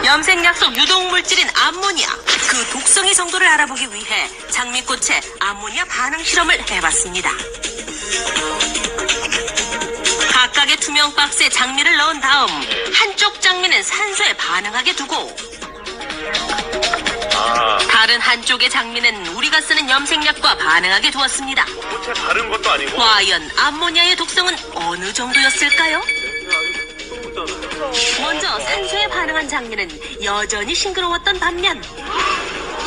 염색약 속 유독물질인 암모니아. 그 독성의 정도를 알아보기 위해 장미꽃에 암모니아 반응 실험을 해봤습니다. 각각의 투명 박스에 장미를 넣은 다음 한쪽 장미는 산소에 반응하게 두고 다른 한쪽의 장미는 우리가 쓰는 염색약과 반응하게 두었습니다. 꽃에 바른 것도 아니고. 과연 암모니아의 독성은 어느 정도였을까요? 먼저 산소에 반응한 장미는 여전히 싱그러웠던 반면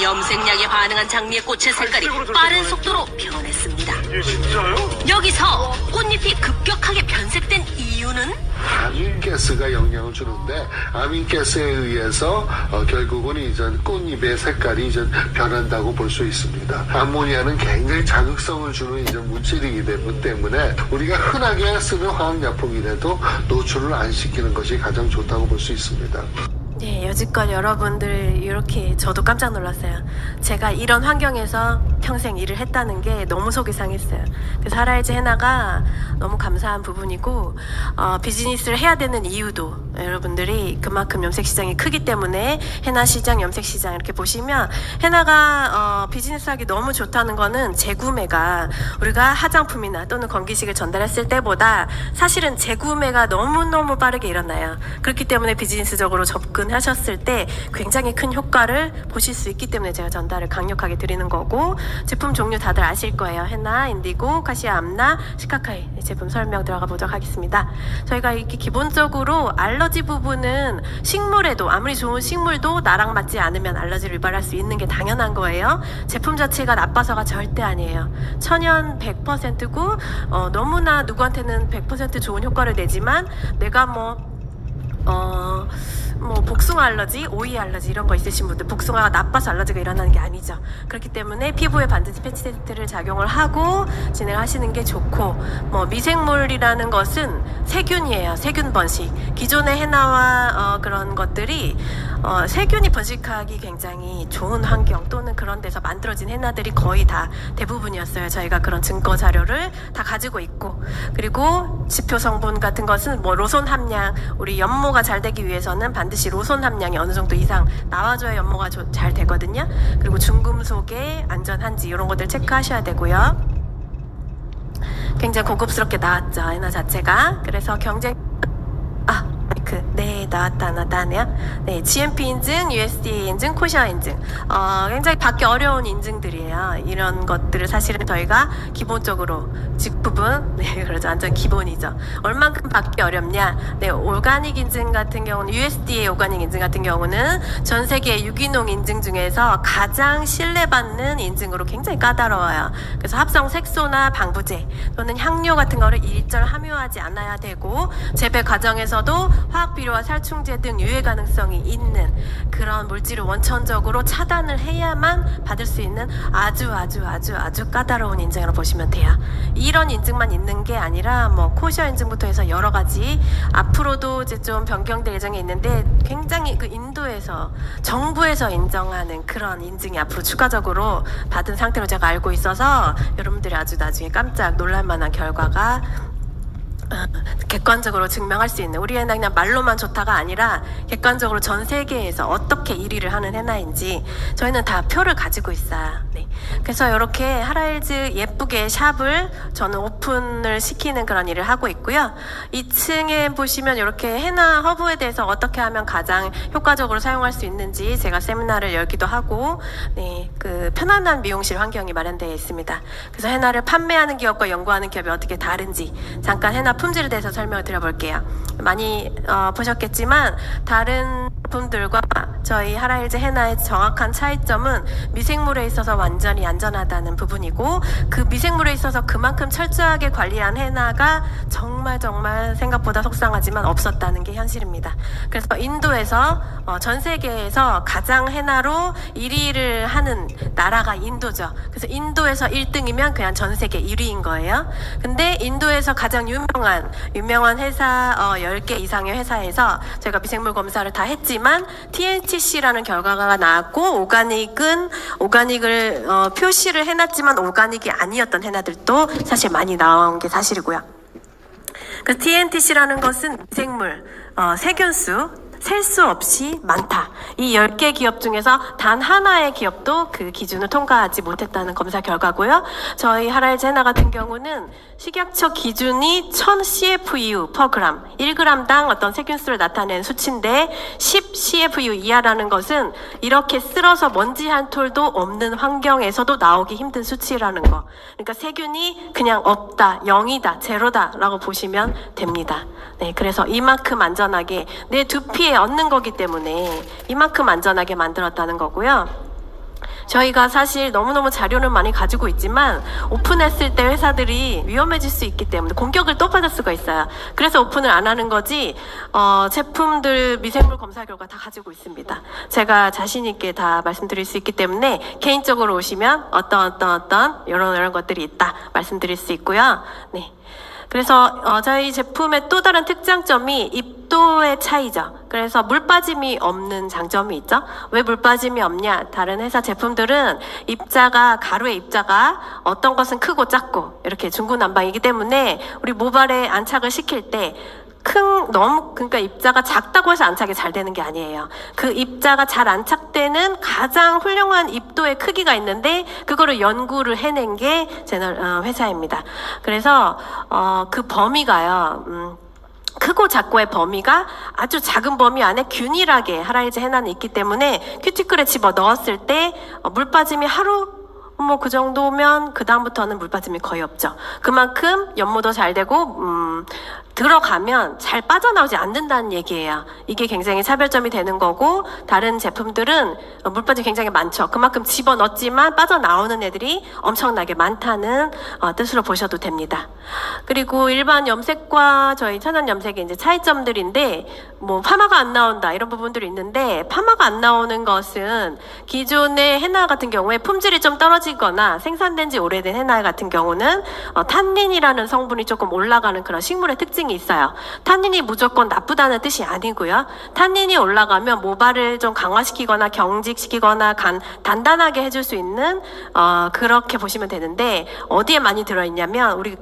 염색약에 반응한 장미의 꽃의 색깔이 빠른 속도로 변했습니다. 이게 진짜요? 여기서 꽃잎이 급격하게 변색된 이유는 아민가스가 영향을 주는데 아민가스에 의해서 결국은 이제 꽃잎의 색깔이 이제 변한다고 볼 수 있습니다. 암모니아는 굉장히 자극성을 주는 이제 물질이기 때문에 우리가 흔하게 쓰는 화학약품이라도 노출을 안 시키는 것이 가장 좋다고 볼 수 있습니다. 네, 여지껏 여러분들 이렇게 저도 깜짝 놀랐어요. 제가 이런 환경에서 평생 일을 했다는 게 너무 속이 상했어요. 그래서 하라이즈 헤나가 너무 감사한 부분이고 비즈니스를 해야 되는 이유도 여러분들이 그만큼 염색 시장이 크기 때문에 헤나 시장, 염색 시장 이렇게 보시면 헤나가 비즈니스하기 너무 좋다는 거는 재구매가 우리가 화장품이나 또는 건기식을 전달했을 때보다 사실은 재구매가 너무너무 빠르게 일어나요. 그렇기 때문에 비즈니스적으로 접근하셨을 때 굉장히 큰 효과를 보실 수 있기 때문에 제가 전달을 강력하게 드리는 거고, 제품 종류 다들 아실 거예요. 헤나, 인디고, 카시아 암나, 시카카이 제품 설명 들어가 보도록 하겠습니다. 저희가 이렇게 기본적으로 알러지 부분은 식물에도 아무리 좋은 식물도 나랑 맞지 않으면 알러지를 유발할 수 있는 게 당연한 거예요. 제품 자체가 나빠서가 절대 아니에요. 천연 100%고 너무나 누구한테는 100% 좋은 효과를 내지만 내가 뭐 복숭아 알러지, 오이 알러지 이런 거 있으신 분들, 복숭아가 나빠서 알러지가 일어나는 게 아니죠. 그렇기 때문에 피부에 반드시 패치 테스트를 작용을 하고 진행하시는 게 좋고, 미생물이라는 것은 세균이에요. 세균 번식. 기존의 헤나와 그런 것들이 세균이 번식하기 굉장히 좋은 환경 또는 그런 데서 만들어진 헤나들이 거의 다 대부분이었어요. 저희가 그런 증거 자료를 다 가지고 있고, 그리고 지표 성분 같은 것은 로손 함량, 우리 연모가 잘 되기 위해서는 반드시 로손 함량이 어느 정도 이상 나와줘야 연모가 잘 되거든요. 그리고 중금속에 안전한지 이런 것들 체크하셔야 되고요. 굉장히 고급스럽게 나왔죠, 헤나 자체가. 그래서 경쟁 네, 나왔다네요. 네, GMP 인증, USDA 인증, 코시아 인증. 굉장히 받기 어려운 인증들이에요. 이런 것들을 사실은 저희가 기본적으로 직부분, 네, 그렇죠. 완전 기본이죠. 얼만큼 받기 어렵냐? 네, 오가닉 인증 같은 경우는, USDA 오가닉 인증 같은 경우는 전 세계 유기농 인증 중에서 가장 신뢰받는 인증으로 굉장히 까다로워요. 그래서 합성 색소나 방부제 또는 향료 같은 거를 일절 함유하지 않아야 되고, 재배 과정에서도 화학 비료와 살충제 등 유해 가능성이 있는 그런 물질을 원천적으로 차단을 해야만 받을 수 있는 아주 까다로운 인증으로 보시면 돼요. 이런 인증만 있는 게 아니라 코시아 인증부터 해서 여러 가지 앞으로도 이제 좀 변경될 예정에 있는데, 굉장히 그 인도에서 정부에서 인정하는 그런 인증이 앞으로 추가적으로 받은 상태로 제가 알고 있어서 여러분들이 아주 나중에 깜짝 놀랄 만한 결과가 객관적으로 증명할 수 있는, 우리 헤나 그냥 말로만 좋다가 아니라 객관적으로 전 세계에서 어떻게 1위를 하는 헤나인지 저희는 다 표를 가지고 있어요. 네. 그래서 이렇게 하라일즈 예쁘게 샵을 저는 오픈을 시키는 그런 일을 하고 있고요. 2층에 보시면 이렇게 헤나 허브에 대해서 어떻게 하면 가장 효과적으로 사용할 수 있는지 제가 세미나를 열기도 하고, 네, 그 편안한 미용실 환경이 마련되어 있습니다. 그래서 헤나를 판매하는 기업과 연구하는 기업이 어떻게 다른지 잠깐 헤나 품질에 대해서 설명을 드려볼게요. 많이 보셨겠지만 다른 분들과 저희 하라일즈 헤나의 정확한 차이점은 미생물에 있어서 완전히 안전하다는 부분이고, 그 미생물에 있어서 그만큼 철저하게 관리한 헤나가 정말 생각보다 속상하지만 없었다는 게 현실입니다. 그래서 인도에서 전 세계에서 가장 헤나로 1위를 하는 나라가 인도죠. 그래서 인도에서 1등이면 그냥 전 세계 1위인 거예요. 근데 인도에서 가장 유명한 회사 10개 이상의 회사에서 저희가 미생물 검사를 다 했지만 TNTC라는 결과가 나왔고, 오가닉을 표시를 해놨지만 오가닉이 아니었던 헤나들도 사실 많이 나온 게 사실이고요. 그 TNTC라는 것은 미생물 세균수 셀 수 없이 많다. 이 10개 기업 중에서 단 하나의 기업도 그 기준을 통과하지 못했다는 검사 결과고요. 저희 하라일즈 헤나 같은 경우는 식약처 기준이 1000 CFU per gram, 1g당 어떤 세균수를 나타낸 수치인데 10 CFU 이하라는 것은 이렇게 쓸어서 먼지 한 톨도 없는 환경에서도 나오기 힘든 수치라는 거. 그러니까 세균이 그냥 없다, 0이다, 제로다 라고 보시면 됩니다. 네, 그래서 이만큼 안전하게 내 두피에 얹는 거기 때문에 이만큼 안전하게 만들었다는 거고요. 저희가 사실 너무너무 자료를 많이 가지고 있지만 오픈했을 때 회사들이 위험해질 수 있기 때문에 공격을 또 받을 수가 있어요. 그래서 오픈을 안 하는 거지 제품들 미생물 검사 결과 다 가지고 있습니다. 제가 자신 있게 다 말씀드릴 수 있기 때문에 개인적으로 오시면 어떤 이런 것들이 있다 말씀드릴 수 있고요. 네. 그래서 저희 제품의 또 다른 특장점이 입도의 차이죠. 그래서 물 빠짐이 없는 장점이 있죠. 왜 물 빠짐이 없냐? 다른 회사 제품들은 입자가 가루의 입자가 어떤 것은 크고 작고 이렇게 중구난방이기 때문에 우리 모발에 안착을 시킬 때 그러니까 입자가 작다고 해서 안착이 잘 되는 게 아니에요. 그 입자가 잘 안착되는 가장 훌륭한 입도의 크기가 있는데 그거를 연구를 해낸 게 회사입니다. 그래서 그 범위가요. 크고 작고의 범위가 아주 작은 범위 안에 균일하게 하라일즈 헤나는 있기 때문에 큐티클에 집어 넣었을 때 물 빠짐이 그 정도면 그 다음부터는 물 빠짐이 거의 없죠. 그만큼 연모도 잘 되고 들어가면 잘 빠져나오지 않는다는 얘기예요. 이게 굉장히 차별점이 되는 거고 다른 제품들은 물 빠짐이 굉장히 많죠. 그만큼 집어넣었지만 빠져나오는 애들이 엄청나게 많다는 뜻으로 보셔도 됩니다. 그리고 일반 염색과 저희 천연 염색의 이제 차이점들인데 파마가 안 나온다 이런 부분들이 있는데 파마가 안 나오는 것은 기존의 헤나 같은 경우에 품질이 좀 떨어지거나 생산된 지 오래된 헤나 같은 경우는 탄닌이라는 성분이 조금 올라가는 그런 식물의 특징이 있어요. 탄닌이 무조건 나쁘다는 뜻이 아니고요. 탄닌이 올라가면 모발을 좀 강화시키거나 경직시키거나 단단하게 해줄 수 있는 그렇게 보시면 되는데 어디에 많이 들어있냐면 우리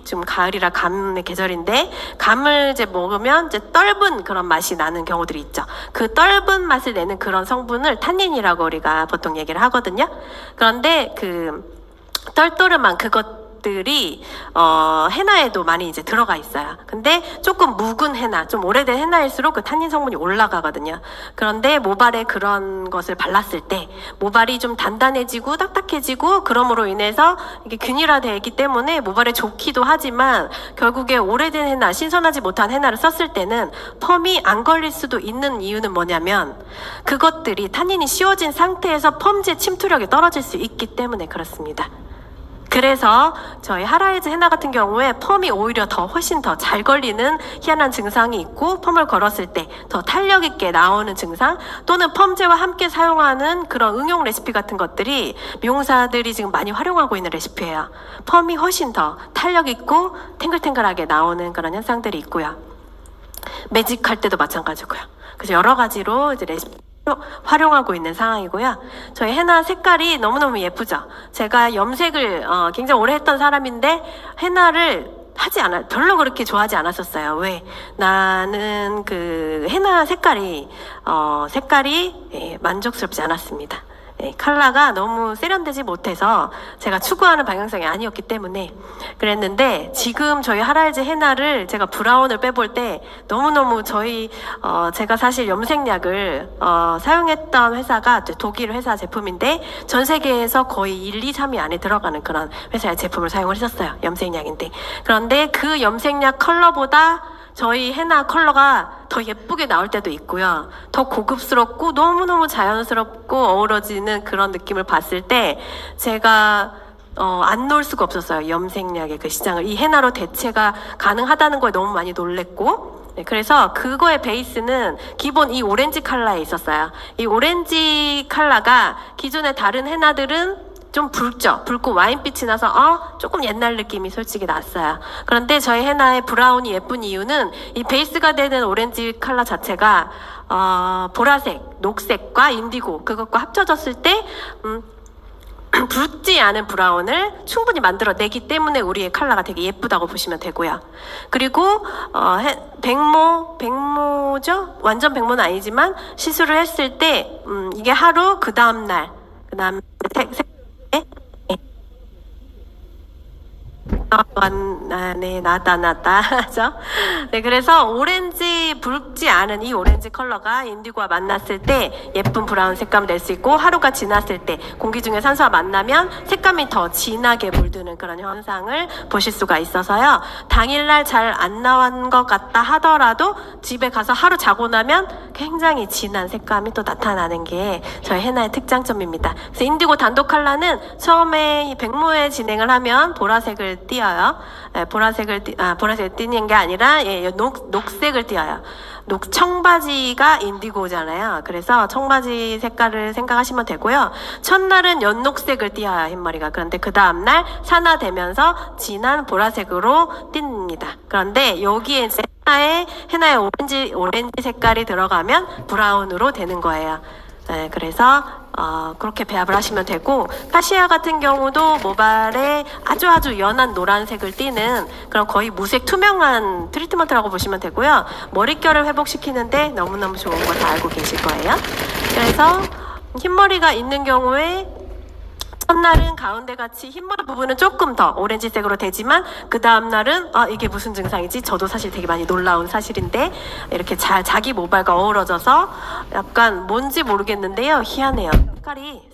지금 가을이라 감의 계절인데 감을 이제 먹으면 이제 떫은 그런 맛이 나는 경우들이 있죠. 그 떫은 맛을 내는 그런 성분을 탄닌이라고 우리가 보통 얘기를 하거든요. 그런데 그 똘똘한 그것들이 헤나에도 많이 이제 들어가 있어요. 근데 조금 묵은 헤나, 좀 오래된 헤나일수록 그 탄닌 성분이 올라가거든요. 그런데 모발에 그런 것을 발랐을 때 모발이 좀 단단해지고 딱딱해지고 그럼으로 인해서 이게 균일화되어 있기 때문에 모발에 좋기도 하지만 결국에 오래된 헤나, 신선하지 못한 헤나를 썼을 때는 펌이 안 걸릴 수도 있는 이유는 뭐냐면 그것들이 탄닌이 씌워진 상태에서 펌제 침투력이 떨어질 수 있기 때문에 그렇습니다. 그래서 저희 하라일즈 헤나 같은 경우에 펌이 오히려 훨씬 더 잘 걸리는 희한한 증상이 있고 펌을 걸었을 때 더 탄력 있게 나오는 증상 또는 펌제와 함께 사용하는 그런 응용 레시피 같은 것들이 미용사들이 지금 많이 활용하고 있는 레시피예요. 펌이 훨씬 더 탄력 있고 탱글탱글하게 나오는 그런 현상들이 있고요. 매직할 때도 마찬가지고요. 그래서 여러 가지로 이제 레시피 활용하고 있는 상황이고요. 저희 헤나 색깔이 너무너무 예쁘죠. 제가 염색을 굉장히 오래 했던 사람인데 헤나를 별로 그렇게 좋아하지 않았었어요. 왜? 나는 그 헤나 색깔이 만족스럽지 않았습니다. 컬러가 너무 세련되지 못해서 제가 추구하는 방향성이 아니었기 때문에 그랬는데 지금 저희 하라일즈 헤나를 제가 브라운을 빼볼 때 너무너무 제가 사실 염색약을 사용했던 회사가 독일 회사 제품인데 전 세계에서 거의 1, 2, 3위 안에 들어가는 그런 회사의 제품을 사용을 했었어요. 염색약인데 그런데 그 염색약 컬러보다 저희 헤나 컬러가 더 예쁘게 나올 때도 있고요. 더 고급스럽고 너무너무 자연스럽고 어우러지는 그런 느낌을 봤을 때 제가 안 놓을 수가 없었어요. 염색약의 그 시장을. 이 헤나로 대체가 가능하다는 거에 너무 많이 놀랬고 그래서 그거의 베이스는 기본 이 오렌지 컬러에 있었어요. 이 오렌지 컬러가 기존의 다른 헤나들은 좀 붉고 와인빛이 나서 조금 옛날 느낌이 솔직히 났어요. 그런데 저희 헤나의 브라운이 예쁜 이유는 이 베이스가 되는 오렌지 컬러 자체가 보라색, 녹색과 인디고 그것과 합쳐졌을 때 붉지 않은 브라운을 충분히 만들어내기 때문에 우리의 컬러가 되게 예쁘다고 보시면 되고요. 그리고 백모죠? 완전 백모는 아니지만 시술을 했을 때 이게 하루 그 다음날 네, 나다. 하죠? 네, 그래서 오렌지, 붉지 않은 이 오렌지 컬러가 인디고와 만났을 때 예쁜 브라운 색감을 낼 수 있고, 하루가 지났을 때 공기 중에 산소와 만나면 색감이 더 진하게 물드는 그런 현상을 보실 수가 있어서요. 당일날 잘 안 나온 것 같다 하더라도 집에 가서 하루 자고 나면 굉장히 진한 색감이 또 나타나는 게 저희 헤나의 특장점입니다. 그래서 인디고 단독 컬러는 처음에 이 백모에 진행을 하면 보라색을 띄어요. 보라색을 띄는 게 아니라 녹색을 띄어요. 청바지가 인디고잖아요. 그래서 청바지 색깔을 생각하시면 되고요. 첫날은 연녹색을 띄어요, 흰머리가. 그런데 그 다음날 산화되면서 진한 보라색으로 띱니다. 그런데 여기에 이제 헤나의 오렌지 색깔이 들어가면 브라운으로 되는 거예요. 네, 그래서 그렇게 배합을 하시면 되고, 카시아 같은 경우도 모발에 아주 연한 노란색을 띠는 그런 거의 무색 투명한 트리트먼트라고 보시면 되고요. 머릿결을 회복시키는데 너무너무 좋은 거 다 알고 계실 거예요. 그래서 흰머리가 있는 경우에 첫날은 가운데 같이 흰머리 부분은 조금 더 오렌지색으로 되지만 그 다음날은 이게 무슨 증상이지? 저도 사실 되게 많이 놀라운 사실인데 이렇게 자기 모발과 어우러져서 약간 뭔지 모르겠는데요. 희한해요.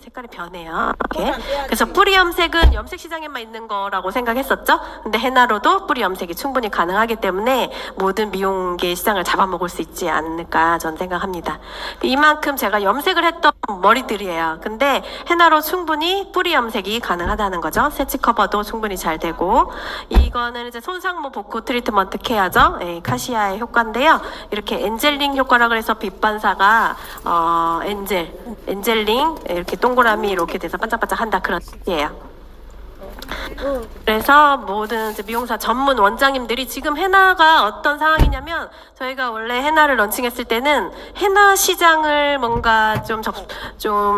색깔이 변해요. 이렇게. 그래서 뿌리 염색은 염색 시장에만 있는 거라고 생각했었죠. 근데 헤나로도 뿌리 염색이 충분히 가능하기 때문에 모든 미용계 시장을 잡아먹을 수 있지 않을까 저는 생각합니다. 이만큼 제가 염색을 했던 머리들이에요. 근데 헤나로 충분히 뿌리 염색이 가능하다는 거죠. 세치 커버도 충분히 잘 되고, 이거는 이제 손상모 복구 트리트먼트 케어죠. 카시아의 효과인데요. 이렇게 엔젤링 효과라고 해서 빛 반사가 엔젤링 이렇게 동그라미 이렇게 돼서 반짝반짝한다 그런 뜻이에요. 그래서 모든 이제 미용사 전문 원장님들이 지금 헤나가 어떤 상황이냐면, 저희가 원래 헤나를 런칭했을 때는 헤나 시장을 뭔가 좀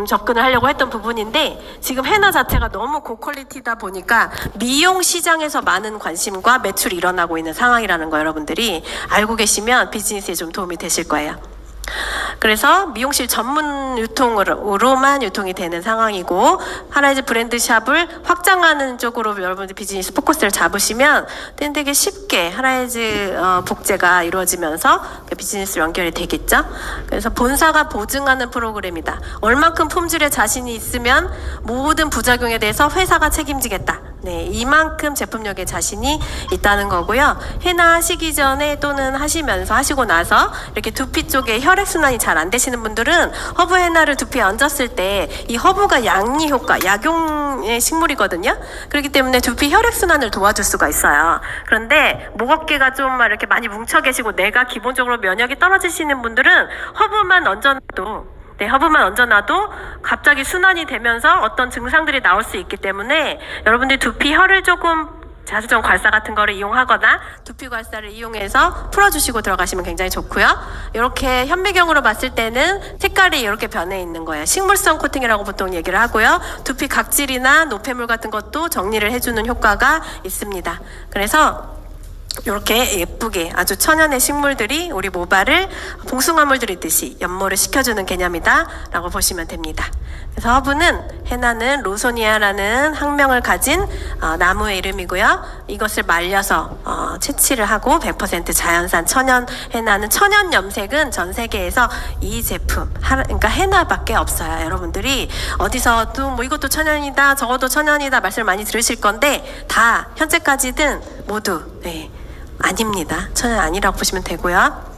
접근을 하려고 했던 부분인데, 지금 헤나 자체가 너무 고퀄리티다 보니까 미용 시장에서 많은 관심과 매출이 일어나고 있는 상황이라는 거 여러분들이 알고 계시면 비즈니스에 좀 도움이 되실 거예요. 그래서 미용실 전문 유통으로만 유통이 되는 상황이고, 하라이즈 브랜드 샵을 확장하는 쪽으로 여러분들 비즈니스 포커스를 잡으시면 되게 쉽게 하라이즈 복제가 이루어지면서 비즈니스 연결이 되겠죠. 그래서 본사가 보증하는 프로그램이다. 얼만큼 품질에 자신이 있으면 모든 부작용에 대해서 회사가 책임지겠다. 네, 이만큼 제품력에 자신이 있다는 거고요. 헤나 하시기 전에 또는 하시고 나서 이렇게 두피 쪽에 혈액순환이 잘 안 되시는 분들은 허브 헤나를 두피에 얹었을 때 이 허브가 양리 효과, 약용의 식물이거든요. 그렇기 때문에 두피 혈액순환을 도와줄 수가 있어요. 그런데 목어깨가 좀 이렇게 많이 뭉쳐 계시고 내가 기본적으로 면역이 떨어지시는 분들은 허브만 얹어놔도 갑자기 순환이 되면서 어떤 증상들이 나올 수 있기 때문에 여러분들이 두피 혈을 조금 자수정 괄사 같은 거를 이용하거나 두피 괄사를 이용해서 풀어주시고 들어가시면 굉장히 좋고요. 이렇게 현미경으로 봤을 때는 색깔이 이렇게 변해 있는 거예요. 식물성 코팅이라고 보통 얘기를 하고요. 두피 각질이나 노폐물 같은 것도 정리를 해주는 효과가 있습니다. 그래서 이렇게 예쁘게 아주 천연의 식물들이 우리 모발을 봉숭아물 들이듯이 연모를 시켜주는 개념이다 라고 보시면 됩니다. 그래서 허브는, 헤나는 로소니아라는 학명을 가진 나무의 이름이고요. 이것을 말려서 채취를 하고 100% 자연산 천연 헤나는, 천연 염색은 전 세계에서 이 제품, 그러니까 헤나밖에 없어요. 여러분들이 어디서도 뭐 이것도 천연이다 저것도 천연이다 말씀을 많이 들으실 건데 다 현재까지는 모두 아닙니다. 천연 아니라고 보시면 되고요.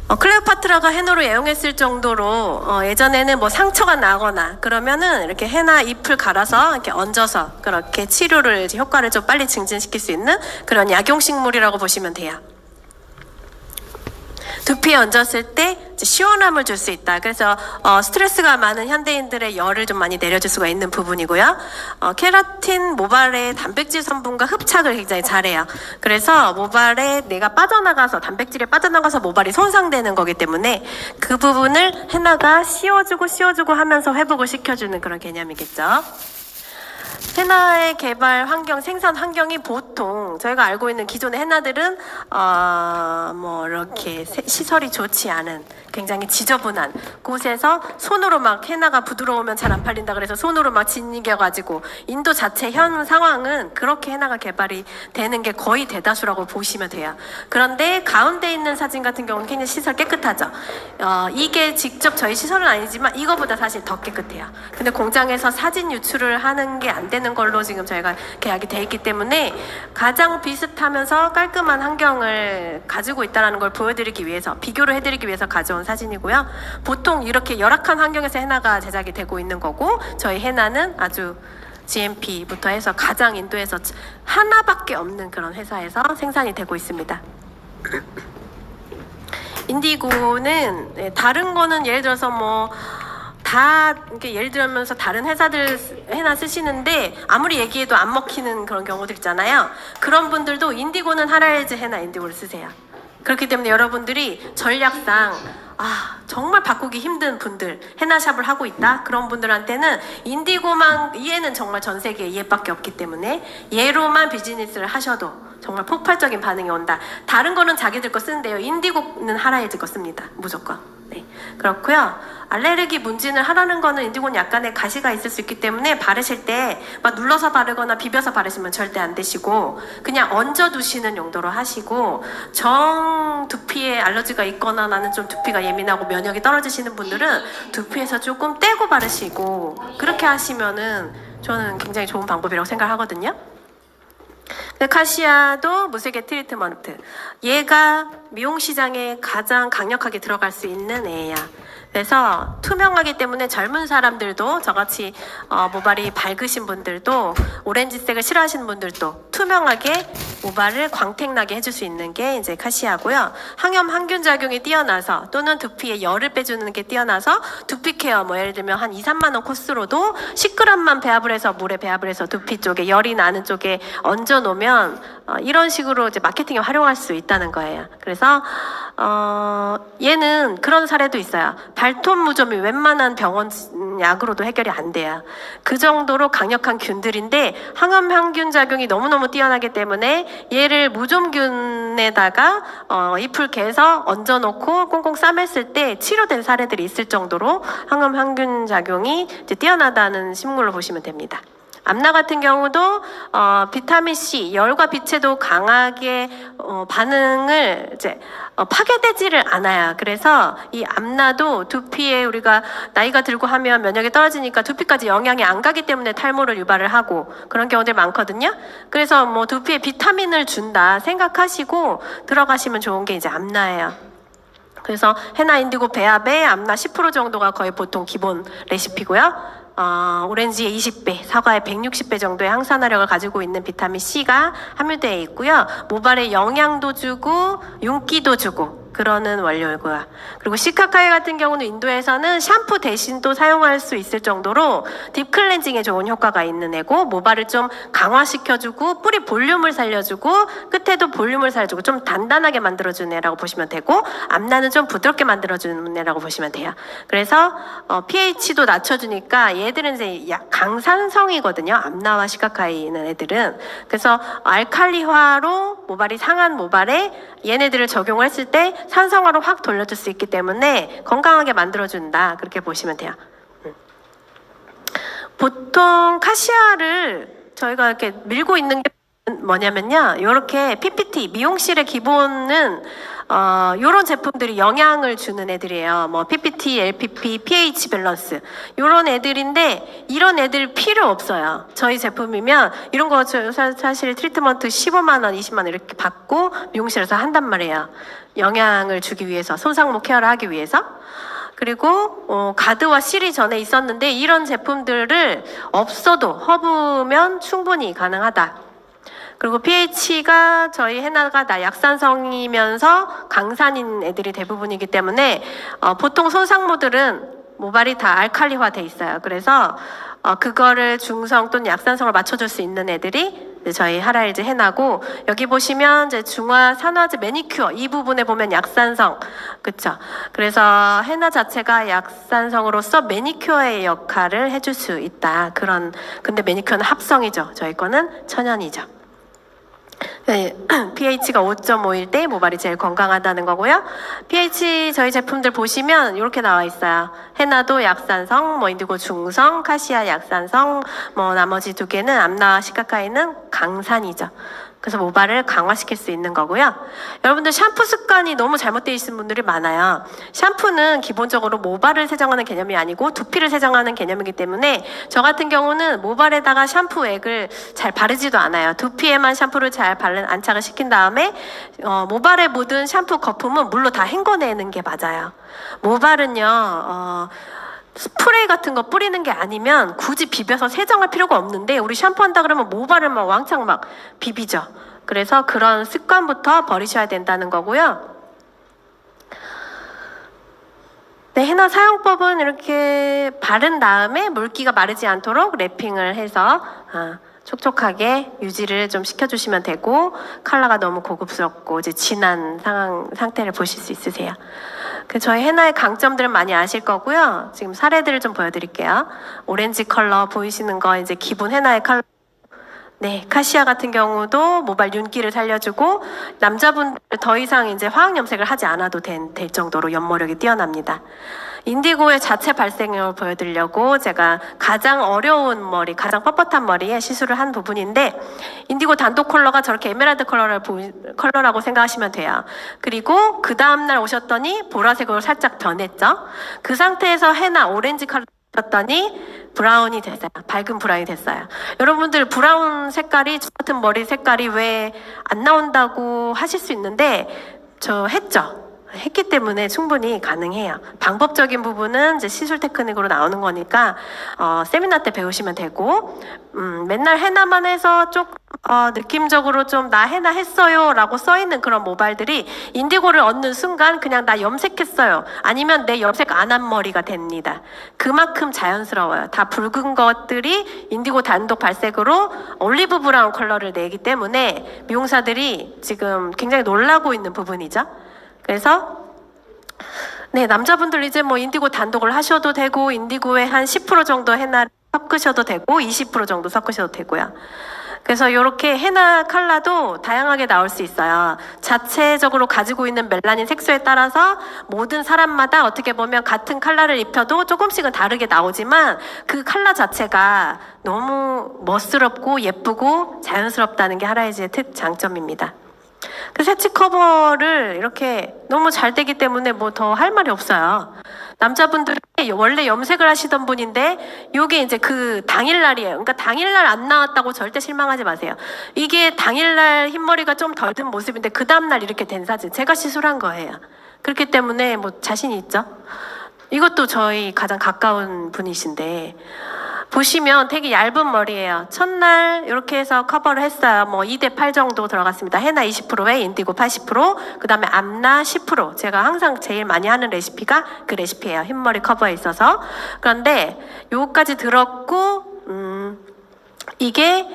클레오파트라가 헤나로 애용했을 정도로 예전에는 뭐 상처가 나거나 그러면은 이렇게 헤나 잎을 갈아서 이렇게 얹어서 그렇게 치료를, 효과를 좀 빨리 증진시킬 수 있는 그런 약용식물이라고 보시면 돼요. 두피에 얹었을 때 이제 시원함을 줄 수 있다. 그래서 스트레스가 많은 현대인들의 열을 좀 많이 내려줄 수가 있는 부분이고요. 케라틴 모발의 단백질 성분과 흡착을 굉장히 잘해요. 그래서 모발에 내가 빠져나가서 단백질이 빠져나가서 모발이 손상되는 거기 때문에 그 부분을 헤나가 씌워주고 하면서 회복을 시켜주는 그런 개념이겠죠. 헤나의 개발 환경, 생산 환경이 보통 저희가 알고 있는 기존의 헤나들은 뭐 이렇게 시설이 좋지 않은 굉장히 지저분한 곳에서 손으로 막 헤나가 부드러우면 잘 안 팔린다 그래서 손으로 막 짓이겨가지고 인도 자체 현 상황은 그렇게 헤나가 개발이 되는 게 거의 대다수라고 보시면 돼요. 그런데 가운데 있는 사진 같은 경우는 굉장히 시설 깨끗하죠. 이게 직접 저희 시설은 아니지만 이거보다 사실 더 깨끗해요. 근데 공장에서 사진 유출을 하는 게 안 되는 걸로 지금 저희가 계약이 돼 있기 때문에 가장 비슷하면서 깔끔한 환경을 가지고 있다는 걸 보여드리기 위해서 비교를 해드리기 위해서 가져온 사진이고요. 보통 이렇게 열악한 환경에서 헤나가 제작이 되고 있는 거고 저희 헤나는 아주 GMP부터 해서 가장 인도에서 하나밖에 없는 그런 회사에서 생산이 되고 있습니다. 인디고는 다른 거는 예를 들어서 뭐 다 이렇게 예를 들면서 다른 회사들 헤나 쓰시는데 아무리 얘기해도 안 먹히는 그런 경우들 있잖아요. 그런 분들도 인디고는 하라일즈 헤나 인디고를 쓰세요. 그렇기 때문에 여러분들이 전략상 정말 바꾸기 힘든 분들 헤나샵을 하고 있다 그런 분들한테는 인디고만 얘는 정말 전 세계에 얘밖에 없기 때문에 얘로만 비즈니스를 하셔도 정말 폭발적인 반응이 온다. 다른 거는 자기들 거 쓰는데요. 인디고는 하라일즈 거 씁니다. 무조건. 네, 그렇고요. 알레르기 문진을 하라는 거는 인디고는 약간의 가시가 있을 수 있기 때문에 바르실 때 막 눌러서 바르거나 비벼서 바르시면 절대 안 되시고 그냥 얹어 두시는 용도로 하시고 정 두피에 알러지가 있거나 나는 좀 두피가 예민하고 면역이 떨어지시는 분들은 두피에서 조금 떼고 바르시고 그렇게 하시면은 저는 굉장히 좋은 방법이라고 생각하거든요. 카시아도 무색의 트리트먼트. 얘가 미용 시장에 가장 강력하게 들어갈 수 있는 애야. 그래서 투명하기 때문에 젊은 사람들도 저같이 모발이 밝으신 분들도 오렌지색을 싫어하시는 분들도 투명하게 모발을 광택나게 해줄 수 있는 게 이제 카시아고요. 항염 항균 작용이 뛰어나서 또는 두피에 열을 빼주는 게 뛰어나서 두피 케어 뭐 예를 들면 한 2, 3만 원 코스로도 10g만 배합을 해서 물에 배합을 해서 두피 쪽에 열이 나는 쪽에 얹어 놓으면 이런 식으로 이제 마케팅에 활용할 수 있다는 거예요. 그래서 얘는 그런 사례도 있어요. 발톱 무좀이 웬만한 병원 약으로도 해결이 안 돼요. 그 정도로 강력한 균들인데 항염 항균 작용이 너무너무 뛰어나기 때문에 얘를 무좀균에다가 잎을 개서 얹어놓고 꽁꽁 싸맸을 때 치료된 사례들이 있을 정도로 항염 항균 작용이 이제 뛰어나다는 식물로 보시면 됩니다. 암나 같은 경우도 비타민C, 열과 빛에도 강하게 반응을 이제 파괴되지를 않아요. 그래서 이 암나도 두피에 우리가 나이가 들고 하면 면역이 떨어지니까 두피까지 영향이 안 가기 때문에 탈모를 유발을 하고 그런 경우들 많거든요. 그래서 뭐 두피에 비타민을 준다 생각하시고 들어가시면 좋은 게 이제 암나예요. 그래서 헤나 인디고 배합에 암나 10% 정도가 거의 보통 기본 레시피고요. 오렌지의 20배, 사과의 160배 정도의 항산화력을 가지고 있는 비타민 C가 함유되어 있고요. 모발에 영양도 주고 윤기도 주고 그러는 원료이고요. 그리고 시카카이 같은 경우는 인도에서는 샴푸 대신 또 사용할 수 있을 정도로 딥 클렌징에 좋은 효과가 있는 애고 모발을 좀 강화시켜주고 뿌리 볼륨을 살려주고 끝에도 볼륨을 살려주고 좀 단단하게 만들어주는 애라고 보시면 되고 암나는 좀 부드럽게 만들어주는 애라고 보시면 돼요. 그래서 pH도 낮춰주니까 얘들은 이제 강산성이거든요. 암나와 시카카이는 애들은. 그래서 알칼리화로 모발이 상한 모발에 얘네들을 적용을 했을 때 산성화로 확 돌려줄 수 있기 때문에 건강하게 만들어준다. 그렇게 보시면 돼요. 보통 카시아를 저희가 이렇게 밀고 있는 게 뭐냐면요. 이렇게 PPT, 미용실의 기본은 요런 제품들이 영향을 주는 애들이에요. 뭐 PPT, LPP, pH 밸런스 요런 애들인데 이런 애들 필요 없어요. 저희 제품이면 이런 거 사실 트리트먼트 15만 원, 20만 원 이렇게 받고 미용실에서 한단 말이에요. 영향을 주기 위해서, 손상모 케어를 하기 위해서. 그리고 가드와 실이 전에 있었는데 이런 제품들을 없어도 허브면 충분히 가능하다. 그리고 pH가 저희 헤나가 다 약산성이면서 강산인 애들이 대부분이기 때문에 보통 소상모들은 모발이 다 알칼리화 돼 있어요. 그래서 그거를 중성 또는 약산성을 맞춰줄 수 있는 애들이 저희 하라일즈 헤나고, 여기 보시면 이제 중화 산화제 매니큐어 이 부분에 보면 약산성, 그쵸? 그래서 헤나 자체가 약산성으로서 매니큐어의 역할을 해줄 수 있다. 근데 매니큐어는 합성이죠. 저희 거는 천연이죠. 네, pH가 5.5일 때 모발이 제일 건강하다는 거고요. pH 저희 제품들 보시면 이렇게 나와 있어요. 헤나도 약산성, 뭐 인디고 중성, 카시아 약산성, 뭐 나머지 두 개는 암나와 시카카이는 강산이죠. 그래서 모발을 강화시킬 수 있는 거고요. 여러분들 샴푸 습관이 너무 잘못되어 있는 분들이 많아요. 샴푸는 기본적으로 모발을 세정하는 개념이 아니고 두피를 세정하는 개념이기 때문에 저 같은 경우는 모발에다가 샴푸액을 잘 바르지도 않아요. 두피에만 샴푸를 잘 안착을 시킨 다음에 모발에 묻은 샴푸 거품은 물로 다 헹궈내는 게 맞아요. 모발은요 스프레이 같은 거 뿌리는 게 아니면 굳이 비벼서 세정할 필요가 없는데, 우리 샴푸한다 그러면 모발을 막 왕창 막 비비죠. 그래서 그런 습관부터 버리셔야 된다는 거고요. 네, 헤나 사용법은 이렇게 바른 다음에 물기가 마르지 않도록 랩핑을 해서 촉촉하게 유지를 좀 시켜주시면 되고, 컬러가 너무 고급스럽고 이제 진한 상태를 보실 수 있으세요. 저희 헤나의 강점들은 많이 아실 거고요. 지금 사례들을 좀 보여드릴게요. 오렌지 컬러 보이시는 거 이제 기본 헤나의 컬러. 네, 카시아 같은 경우도 모발 윤기를 살려주고, 남자분들 더 이상 이제 화학 염색을 하지 않아도 될 정도로 연모력이 뛰어납니다. 인디고의 자체 발생을 보여드리려고 제가 가장 어려운 머리, 가장 뻣뻣한 머리에 시술을 한 부분인데, 인디고 단독 컬러가 저렇게 에메랄드 컬러라고 생각하시면 돼요. 그리고 그 다음날 오셨더니 보라색으로 살짝 변했죠. 그 상태에서 헤나 오렌지 컬러 였더니 브라운이 됐어요. 밝은 브라운이 됐어요. 여러분들 브라운 색깔이, 저 같은 머리 색깔이 왜 안 나온다고 하실 수 있는데, 저 했기 때문에 충분히 가능해요. 방법적인 부분은 이제 시술 테크닉으로 나오는 거니까 세미나 때 배우시면 되고, 맨날 헤나만 해서 좀 느낌적으로 좀 나 헤나 했어요 라고 써있는 그런 모발들이 인디고를 얻는 순간 그냥 나 염색했어요, 아니면 내 염색 안 한 머리가 됩니다. 그만큼 자연스러워요. 다 붉은 것들이 인디고 단독 발색으로 올리브 브라운 컬러를 내기 때문에 미용사들이 지금 굉장히 놀라고 있는 부분이죠. 그래서 네, 남자분들 이제 뭐 인디고 단독을 하셔도 되고, 인디고에 한 10% 정도 헤나를 섞으셔도 되고, 20% 정도 섞으셔도 되고요. 그래서 이렇게 헤나 컬러도 다양하게 나올 수 있어요. 자체적으로 가지고 있는 멜라닌 색소에 따라서 모든 사람마다 어떻게 보면 같은 컬러를 입혀도 조금씩은 다르게 나오지만, 그 컬러 자체가 너무 멋스럽고 예쁘고 자연스럽다는 게 하라이즈의 장점입니다. 그 세치 커버를 이렇게 너무 잘 되기 때문에 뭐 더 할 말이 없어요. 남자분들이 원래 염색을 하시던 분인데 요게 이제 그 당일날이에요. 그러니까 당일날 안 나왔다고 절대 실망하지 마세요. 이게 당일날 흰머리가 좀 덜 든 모습인데 그 다음날 이렇게 된 사진, 제가 시술한 거예요. 그렇기 때문에 뭐 자신이 있죠. 이것도 저희 가장 가까운 분이신데, 보시면 되게 얇은 머리예요. 첫날 이렇게 해서 커버를 했어요. 뭐 2대8 정도 들어갔습니다. 헤나 20%에 인디고 80%, 그 다음에 암나 10%. 제가 항상 제일 많이 하는 레시피가 그 레시피예요. 흰머리 커버에 있어서. 그런데 요거까지 들었고, 이게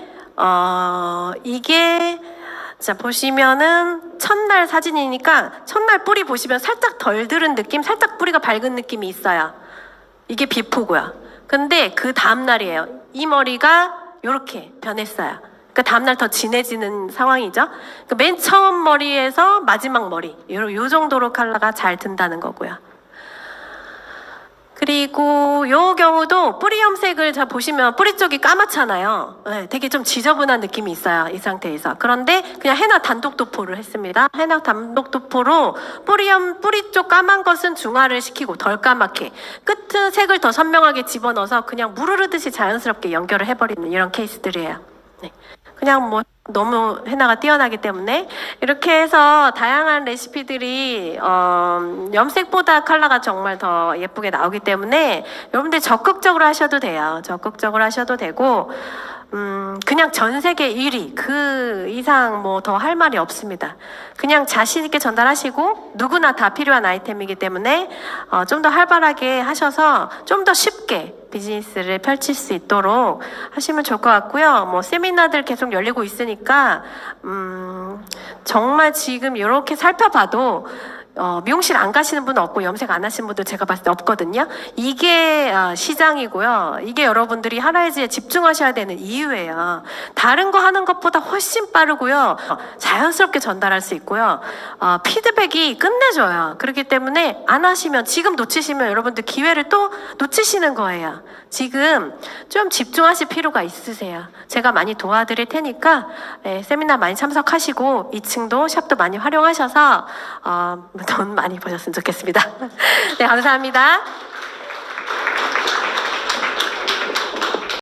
자, 보시면은 첫날 사진이니까 첫날 뿌리 보시면 살짝 덜 들은 느낌, 살짝 뿌리가 밝은 느낌이 있어요. 이게 비포고요. 근데 그 다음날이에요. 이 머리가 이렇게 변했어요. 그 다음날 더 진해지는 상황이죠. 맨 처음 머리에서 마지막 머리, 요 정도로 컬러가 잘 든다는 거고요. 그리고 요 경우도 뿌리 염색을 잘 보시면 뿌리 쪽이 까맣잖아요. 네, 되게 좀 지저분한 느낌이 있어요, 이 상태에서. 그런데 그냥 헤나 단독 도포를 했습니다. 헤나 단독 도포로 뿌리 쪽 까만 것은 중화를 시키고 덜 까맣게, 끝은 색을 더 선명하게 집어넣어서 그냥 물 흐르듯이 자연스럽게 연결을 해버리는 이런 케이스들이에요. 네. 그냥 뭐 너무 헤나가 뛰어나기 때문에 이렇게 해서 다양한 레시피들이 염색보다 컬러가 정말 더 예쁘게 나오기 때문에 여러분들 적극적으로 하셔도 돼요. 적극적으로 하셔도 되고, 그냥 전 세계 1위 그 이상 뭐 더 할 말이 없습니다. 그냥 자신 있게 전달하시고 누구나 다 필요한 아이템이기 때문에 좀 더 활발하게 하셔서 좀 더 쉽게 비즈니스를 펼칠 수 있도록 하시면 좋을 것 같고요. 뭐 세미나들 계속 열리고 있으니까 정말 지금 이렇게 살펴봐도 미용실 안 가시는 분은 없고 염색 안 하시는 분도 제가 봤을 때 없거든요. 이게 시장이고요. 이게 여러분들이 하라이즈에 집중하셔야 되는 이유예요. 다른 거 하는 것보다 훨씬 빠르고요. 자연스럽게 전달할 수 있고요. 피드백이 끝내줘요. 그렇기 때문에 안 하시면 지금 놓치시면 여러분들 기회를 또 놓치시는 거예요. 지금 좀 집중하실 필요가 있으세요. 제가 많이 도와드릴 테니까 세미나 많이 참석하시고 2층도 샵도 많이 활용하셔서 돈 많이 버셨으면 좋겠습니다. 네, 감사합니다.